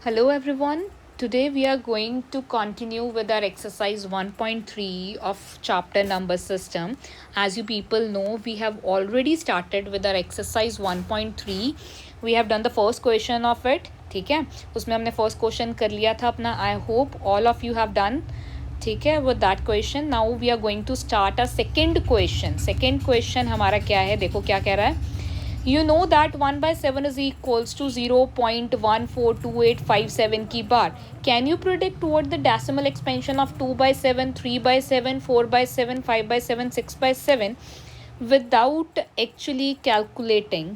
Hello everyone. Today we are going to continue with our exercise 1.3 of chapter number system. As you people know, we have already started with our exercise 1.3. We have done the first question of it. ठीक है, उसमें हमने first question कर लिया था अपना. I hope all of you have done. ठीक है, with that question now we are going to start a second question. Second question हमारा क्या है, देखो क्या कह रहा है. You know that 1/7 is equals to 0.142857 की बार. Can you predict what the decimal expansion of 2/7, 3/7, 4/7, 5/7, 6/7 without actually calculating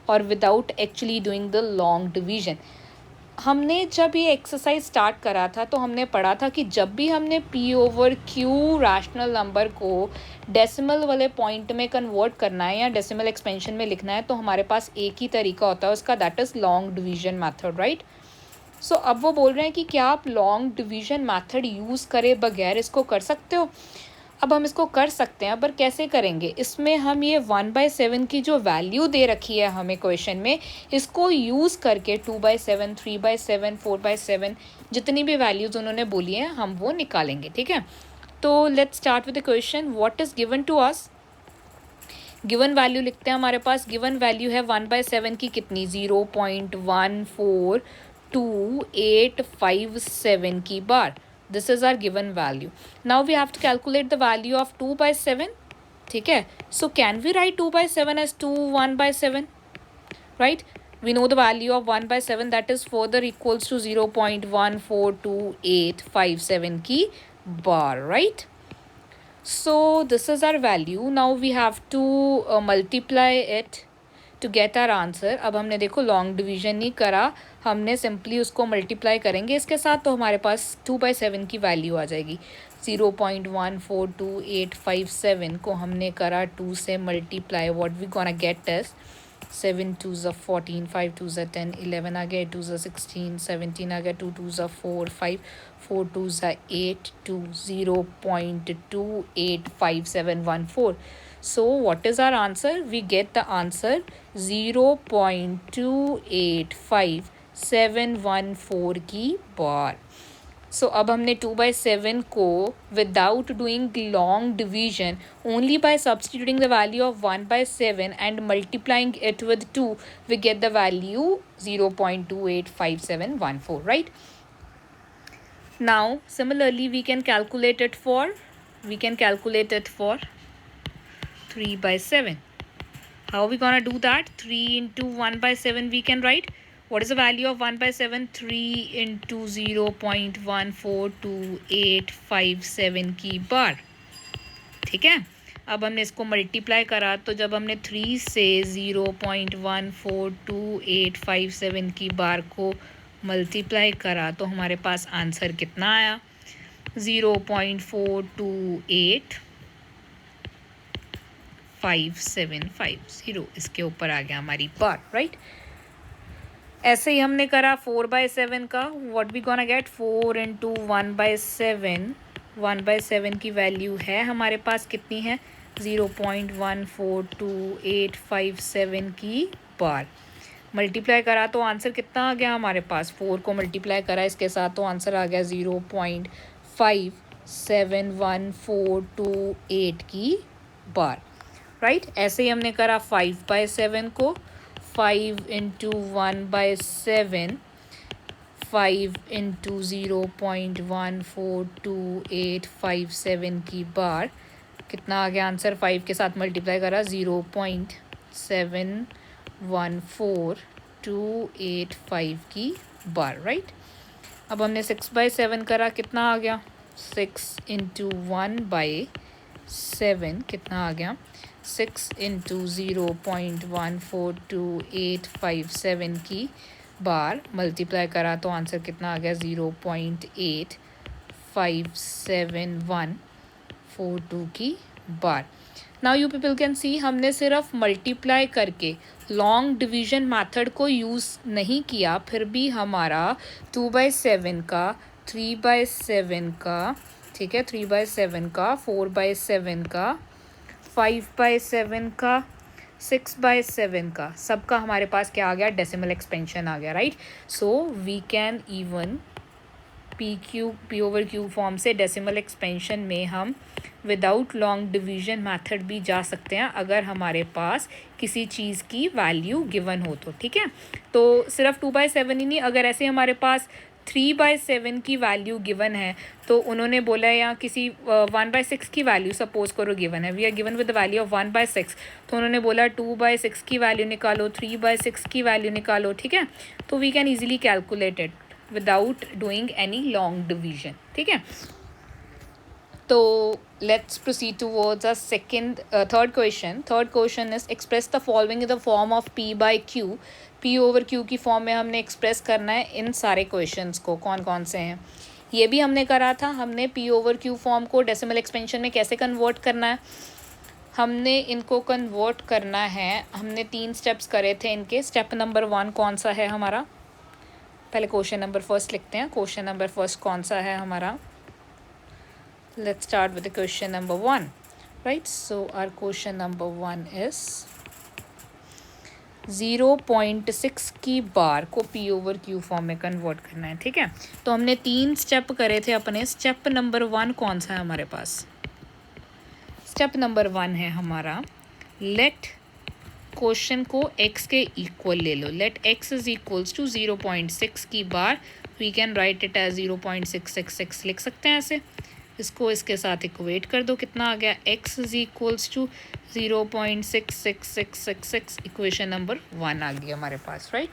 or without actually doing the long division. हमने जब ये एक्सरसाइज स्टार्ट करा था तो हमने पढ़ा था कि जब भी हमने P/Q रैशनल नंबर को डेसिमल वाले पॉइंट में कन्वर्ट करना है या डेसिमल एक्सपेंशन में लिखना है तो हमारे पास एक ही तरीका होता है उसका, that is long division method, right. So अब वो बोल रहे हैं कि क्या आप लॉन्ग डिवीजन मेथड यूज़ करे बगैर इसको कर सकते हो. अब हम इसको कर सकते हैं, पर कैसे करेंगे. इसमें हम ये 1/7 की जो वैल्यू दे रखी है हमें क्वेश्चन में, इसको यूज़ करके 2/7, 3/7, 4/7 जितनी भी वैल्यूज़ उन्होंने बोली हैं हम वो निकालेंगे. ठीक है, तो let's start with the question. What is given to us. Given value लिखते हैं. हमारे पास गिवन वैल्यू है 1/7 की कितनी, 0.14287 की बार. This is our given value. Now we have to calculate the value of 2/7. ठीक है, so can we write 2/7 as 1/7, right? We know the value of 1/7, that is further equals to 0.142857 की bar, right? So this is our value. Now we have to multiply it to get our answer. अब हमने देखो long division नहीं करा, हमने simply उसको multiply करेंगे इसके साथ, तो हमारे पास 2/7 की वैल्यू आ जाएगी. 0.142857 को हमने करा 2 से multiply. What we gonna get is 7 2s are 14, 5 2s are 10, 11 आ गया, 2s are 16, 17 आ गया, 2 2s are 4, 5 4 2s are 8 to 0.285714. So what is our answer? We get the answer 0.285714 की बार. सो अब हमने 2/7 को without doing long division, only by substituting the value of 1/7 and multiplying it with 2, we get the value 0.285714, right. Now similarly we can calculate it for 3/7. How are we gonna do that? 3 into 1/7 we can write. What is the value of 1/7? 3 into 0.142857 की बार. ठीक है, अब हमने इसको multiply करा, तो जब हमने 3 से 0.142857 की बार को मल्टीप्लाई करा तो हमारे पास आंसर कितना आया, 0.428550. इसके ऊपर आ गया हमारी बार, राइट. ऐसे ही हमने करा 4/7 का. What we gonna get, 4 into 1/7. 1/7 की वैल्यू है हमारे पास कितनी है, 0.142857 की बार. मल्टीप्लाई करा तो आंसर कितना आ गया हमारे पास, 4 को मल्टीप्लाई करा इसके साथ तो आंसर आ गया 0.57128 की बार, राइट. ऐसे ही हमने करा 5/7 को. 5 into 1/7, 5 into 0.142857 की बार. कितना आ गया आंसर, 5 के साथ मल्टीप्लाई करा 0.714285 की बार, राइट. अब हमने 6/7 करा, कितना आ गया, 6 into 1/7 कितना आ गया, 6 into 0.142857 की बार. मल्टीप्लाई करा तो आंसर कितना आ गया, 0.857142 की बार. Now you people can see, हमने सिर्फ मल्टीप्लाई करके लॉन्ग डिवीजन मेथड को यूज़ नहीं किया, फिर भी हमारा 2/7 का, 3/7 का, ठीक है, 3/7 का, 4/7 का, 5/7 का, 6/7 का सबका हमारे पास क्या आ गया, डेसिमल एक्सपेंशन आ गया, right. So we can even P over Q form से डेसिमल एक्सपेंशन में हम विदाउट लॉन्ग डिवीजन मेथड भी जा सकते हैं अगर हमारे पास किसी चीज़ की वैल्यू गिवन हो तो, ठीक है। तो सिर्फ 2/7 ही नहीं, अगर ऐसे हमारे पास 3/7 की वैल्यू गिवन है तो उन्होंने बोला है या किसी 1/6 की वैल्यू सपोज करो गिवन है, we are given with the value of 1/6, तो उन्होंने बोला 2/6 की वैल्यू निकालो, 3/6 की वैल्यू निकालो, ठीक है। तो we can easily calculate it without doing any long division, ठीक है। तो let's proceed towards our third question. Third question is express the following in the form of P by Q. P over Q की फॉर्म में हमने express करना है इन सारे क्वेश्चंस को, कौन कौन से हैं ये भी हमने करा था। हमने P over Q फॉर्म को डेसिमल एक्सपेंशन में कैसे कन्वर्ट करना है, हमने इनको कन्वर्ट करना है, हमने 3 स्टेप्स करे थे इनके। स्टेप नंबर 1 कौन सा है हमारा, पहले क्वेश्चन नंबर फर्स्ट लिखते हैं। क्वेश्चन नंबर फर्स्ट कौन सा है हमारा, let's start with the question number 1, right? So our question number 1 is 0.6 की बार को P over Q फॉर्म में कन्वर्ट करना है, ठीक है। तो हमने 3 स्टेप करे थे अपने। स्टेप नंबर 1 कौन सा है हमारे पास, स्टेप नंबर 1 है हमारा लेट क्वेश्चन को x के इक्वल ले लो। Let x is equals to 0.6 की बार, we can write it as 0.666 लिख सकते हैं ऐसे। इसको इसके साथ इक्वेट कर दो, कितना आ गया, x is equals to 0.66666। Equation number 1 आ गई हमारे पास, राइट।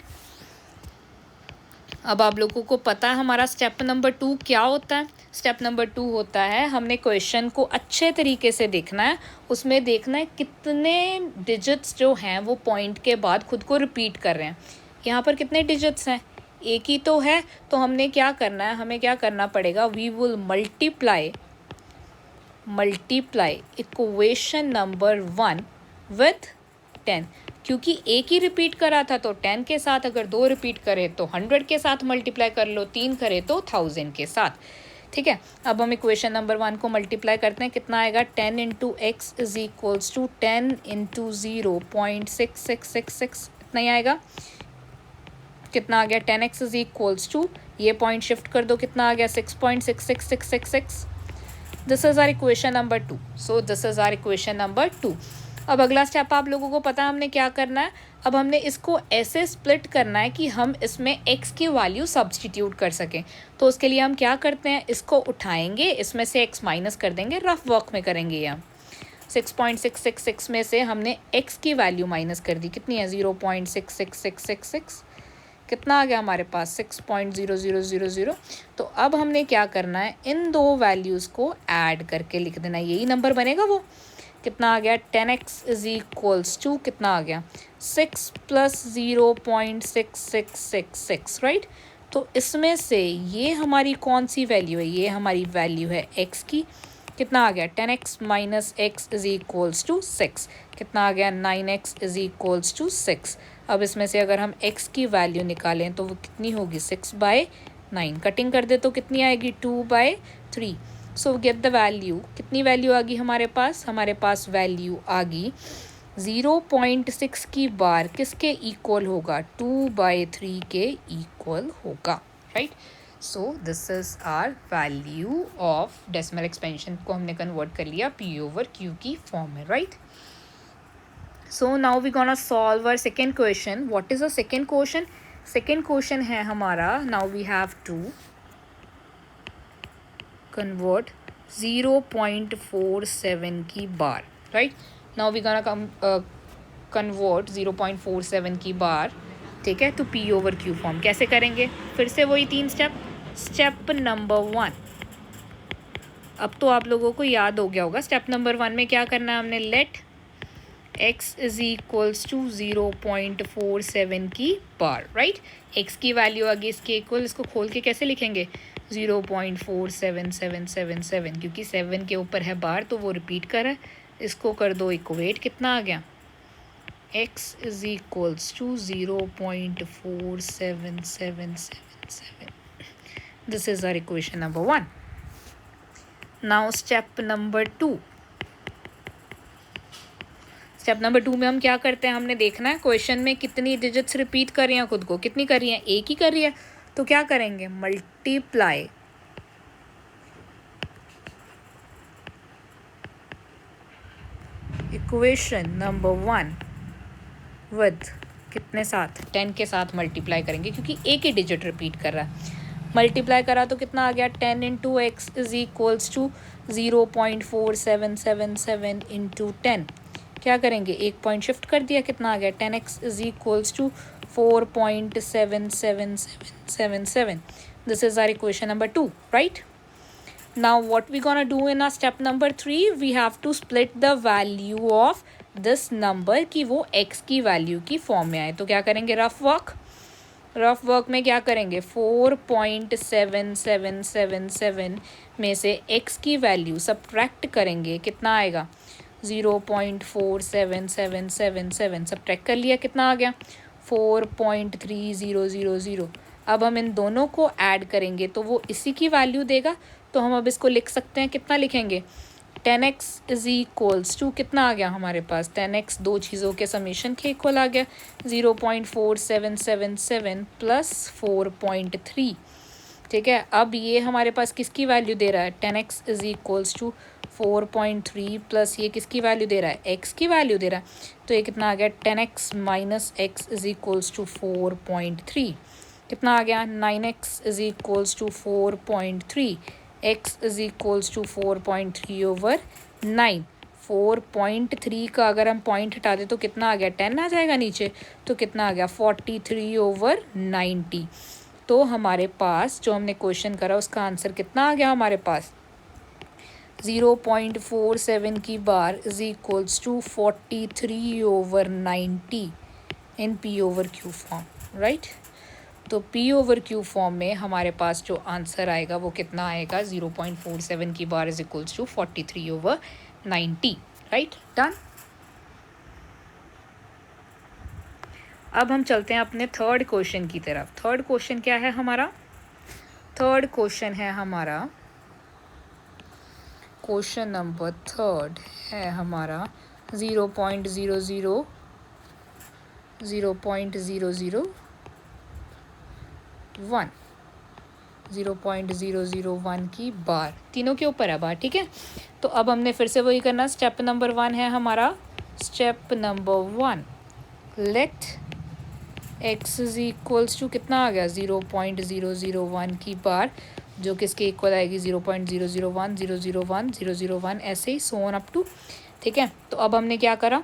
अब आप लोगों को पता है हमारा स्टेप नंबर 2 क्या होता है। स्टेप नंबर 2 होता है हमने क्वेश्चन को अच्छे तरीके से देखना है, उसमें देखना है कितने डिजिट्स जो हैं वो पॉइंट के बाद खुद को रिपीट कर रहे हैं। यहाँ पर कितने डिजिट्स हैं, एक ही तो है, तो हमने क्या करना है, हमें क्या करना पड़ेगा, we will multiply equation number 1 with 10, क्योंकि एक ही रिपीट करा था तो 10 के साथ, अगर 2 रिपीट करे तो 100 के साथ मल्टीप्लाई कर लो, 3 करे तो 1000 के साथ, ठीक है। अब हम इक्वेशन नंबर 1 को मल्टीप्लाई करते हैं, कितना आएगा, 10 into x is equals to 10 into 0.6666, इतना ही आएगा। कितना आ गया, 10x इज इक्वल्स टू, ये पॉइंट शिफ्ट कर दो, कितना आ गया, 6.66666। This is our equation number 2। So this is our equation number 2। अब अगला स्टेप आप लोगों को पता है हमने क्या करना है। अब हमने इसको ऐसे स्प्लिट करना है कि हम इसमें x की वैल्यू सब्सटीट्यूट कर सकें। तो उसके लिए हम क्या करते हैं, इसको उठाएंगे, इसमें से x माइनस कर देंगे, रफ वर्क में करेंगे ये हम। 6.666 में से हमने x की वैल्यू माइनस कर दी, कितनी है, 0.66666, कितना आ गया हमारे पास, 6.0000। तो अब हमने क्या करना है, इन दो वैल्यूज़ को ऐड करके लिख देना, यही नंबर बनेगा वो। कितना आ गया, 10x इज इक्वल्स टू, कितना आ गया, 6 प्लस 0.6666, राइट। तो इसमें से ये हमारी कौन सी वैल्यू है, ये हमारी वैल्यू है x की। कितना आ गया, 10x minus x is equals to 6, कितना आ गया, 9x इज इक्वल्स टू 6। अब इसमें से अगर हम x की वैल्यू निकालें तो वो कितनी होगी, 6/9, कटिंग कर दे तो कितनी आएगी, 2/3। सो गेट द वैल्यू, कितनी वैल्यू आ गई हमारे पास, हमारे पास वैल्यू आ गई 0.6 की बार किसके इक्वल होगा, 2/3 के इक्वल होगा, right. So this is our value of decimal expansion को हमने कन्वर्ट कर लिया P over Q की फॉर्म में, right. So now we gonna solve our second question. What is the second question? Second question है हमारा, now we have to convert 0.47 की बार, right? Now we gonna convert 0.47 की बार, ठीक है, तो P over Q फॉर्म कैसे करेंगे, फिर से वही 3 स्टेप। स्टेप नंबर 1, अब तो आप लोगों को याद हो गया होगा, स्टेप नंबर 1 में क्या करना है हमने, let x is equals to 0.47 की बार, राइट। x की वैल्यू आ गई इसके इक्वल, इसको खोल के कैसे लिखेंगे, 0.47777, क्योंकि 7 के ऊपर है बार तो वो रिपीट कर है। इसको कर दो इक्वेट, कितना आ गया, x is equals to 0.47777। This is our equation number 1। Now step number 2। Step number 2 में हम क्या करते हैं, हमने देखना है क्वेश्चन में कितनी डिजिट्स रिपीट कर रही हैं खुद को, कितनी कर रही हैं, एक ही कर रही है, तो क्या करेंगे, मल्टीप्लाई इक्वेशन नंबर 1 विद कितने साथ, 10 के साथ मल्टीप्लाई करेंगे क्योंकि एक ही डिजिट रिपीट कर रहा है। मल्टीप्लाई करा तो कितना आ गया, 10 into x is equals to 0.4777 into 10। क्या करेंगे, एक पॉइंट शिफ्ट कर दिया, कितना आ गया, 10x is equals to 4.7777। This is our equation number 2, right. Now what we gonna do in our step number 3, we have to split the value of this number कि वो x की value की फॉर्म में आए। तो क्या करेंगे, रफ वर्क में क्या करेंगे, 4.7777 में से x की वैल्यू सब्ट्रैक्ट करेंगे, कितना आएगा, 0.4777 सब्ट्रैक्ट कर लिया, कितना आ गया, 4.3000। अब हम इन दोनों को ऐड करेंगे तो वो इसी की वैल्यू देगा। तो हम अब इसको लिख सकते हैं, कितना लिखेंगे, 10x इज इक्वल्स टू कितना आ गया हमारे पास, 10x दो चीज़ों के समीशन के इक्वल आ गया, 0.4777 प्लस 4.3। ठीक है, अब ये हमारे पास किसकी वैल्यू दे रहा है, 10x is equals to 4.3 plus ये किसकी वैल्यू दे रहा है, x की वैल्यू दे रहा है। तो ये कितना आ गया, 10x minus x is equals to 4.3, कितना आ गया, 9x is equals to 4.3, x is equals to 4.3 over 9। 4.3 का अगर हम पॉइंट हटा दें तो कितना आ गया, 10 आ जाएगा नीचे, तो कितना आ गया, 43 ओवर 90। तो हमारे पास जो हमने क्वेश्चन करा उसका आंसर कितना आ गया हमारे पास, 0.47 की बार is equals to 43 over 90 in p over q form, right. तो p ओवर q फॉर्म में हमारे पास जो आंसर आएगा वो कितना आएगा, 0.47 की बार is equals to 43 over 90, right, done. अब हम चलते हैं अपने थर्ड क्वेश्चन की तरफ। थर्ड क्वेश्चन क्या है हमारा, थर्ड क्वेश्चन है हमारा, क्वेश्चन नंबर थर्ड है हमारा 0.00 0.001 की बार, तीनों के ऊपर है बार, ठीक है। तो अब हमने फिर से वही करना, स्टेप नंबर 1 है हमारा, step number 1, let x is equals to कितना आ गया, 0.001 की बार, जो किसके इक्वल आएगी, 0.001 001 001 ऐसे ही सो ऑन अप टू, ठीक है। तो अब हमने क्या करा,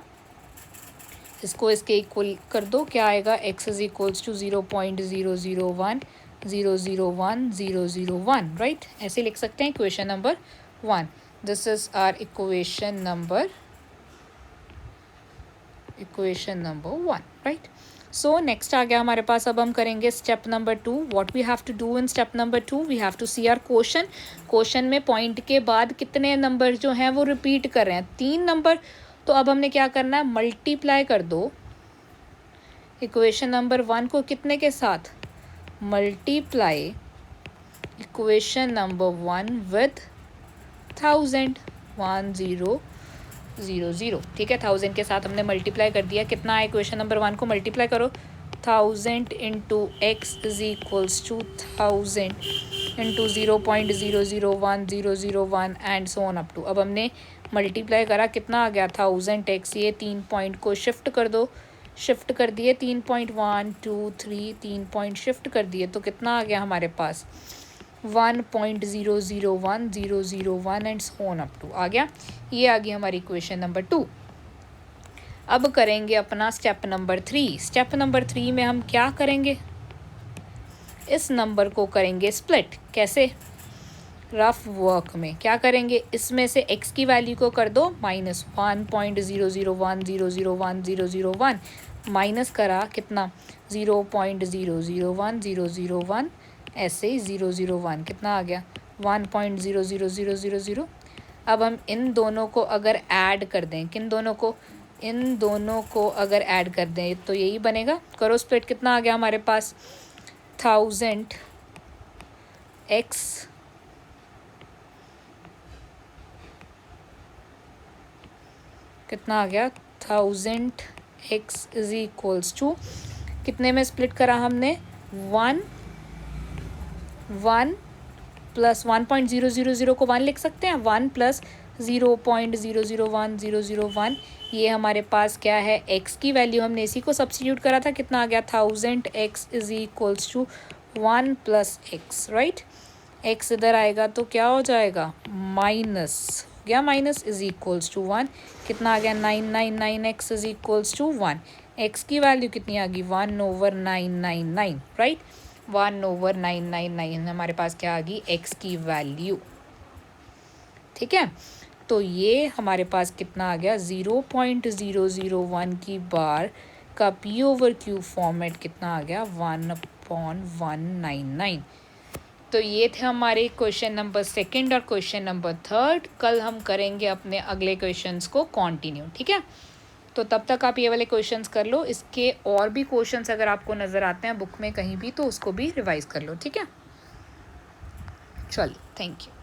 इसको इसके इक्वल कर दो, क्या आएगा, x is equals to 0.001 001 001, right, ऐसे लिख सकते हैं equation number 1। This is our equation number 1, right. So next आ गया हमारे पास, अब हम करेंगे step number 2। What we have to do in step number 2, we have to see our question. Question में पॉइंट के बाद कितने नंबर जो हैं वो रिपीट कर रहे हैं, 3 नंबर। तो अब हमने क्या करना है, मल्टीप्लाई कर दो इक्वेशन नंबर 1 को कितने के साथ, मल्टीप्लाई इक्वेशन नंबर 1 विद 1000 1000, ठीक है, 1000 के साथ हमने मल्टीप्लाई कर दिया, कितना है, इक्वेशन नंबर 1 को मल्टीप्लाई करो, 1000 into x is equals to 1000 into 0.001 001 and so on up to. अब हमने मल्टीप्लाई करा, कितना आ गया, 1000x, ये 3 पॉइंट को शिफ्ट कर दो, शिफ्ट कर दिए 3.1 2 3, 3 पॉइंट शिफ्ट कर दिए, तो कितना आ गया हमारे पास, 1.001 001 and so on up to आ गया। ये आ गई हमारी इक्वेशन नंबर 2। अब करेंगे अपना स्टेप नंबर 3। स्टेप नंबर 3 में हम क्या करेंगे, इस नंबर को करेंगे स्प्लिट, कैसे, रफ वर्क में क्या करेंगे, इसमें से x की वैल्यू को कर दो माइनस, 1.001 001 001 माइनस करा कितना, 0.001 001 ऐसे ही 001, कितना आ गया, 1.00000। अब हम इन दोनों को अगर ऐड कर दें, किन दोनों को, इन दोनों को अगर ऐड कर दें तो यही बनेगा, करो स्प्लिट, कितना आ गया हमारे पास, 1000x कितना आ गया, 1000x इज इक्वल्स टू, कितने में स्प्लिट करा हमने, 1 1 प्लस 1.000 को 1 लिख सकते हैं, 1 प्लस 0.001001, ये हमारे पास क्या है, x की वैल्यू, हमने इसी को सब्स्टिट्यूट करा था, कितना आ गया, 1000x is equals to 1 plus x, right. x इधर आएगा तो क्या हो जाएगा, माइनस, गया माइनस, इज इक्वल्स टू 1, कितना आ गया, 999x is equals to 1, x की वैल्यू कितनी आ गई, 1/999, राइट, 1/999 हमारे पास क्या आ गई, x की वैल्यू, ठीक है। तो ये हमारे पास कितना आ गया, 0.001 की बार का p/q फॉर्मेट कितना आ गया, 1/199। तो ये थे हमारे क्वेश्चन नंबर 2 और क्वेश्चन नंबर 3। कल हम करेंगे अपने अगले क्वेश्चंस को कंटिन्यू, ठीक है। तो तब तक आप ये वाले क्वेश्चंस कर लो, इसके और भी क्वेश्चंस अगर आपको नज़र आते हैं बुक में कहीं भी तो उसको भी रिवाइज कर लो, ठीक है। चलिए, थैंक यू।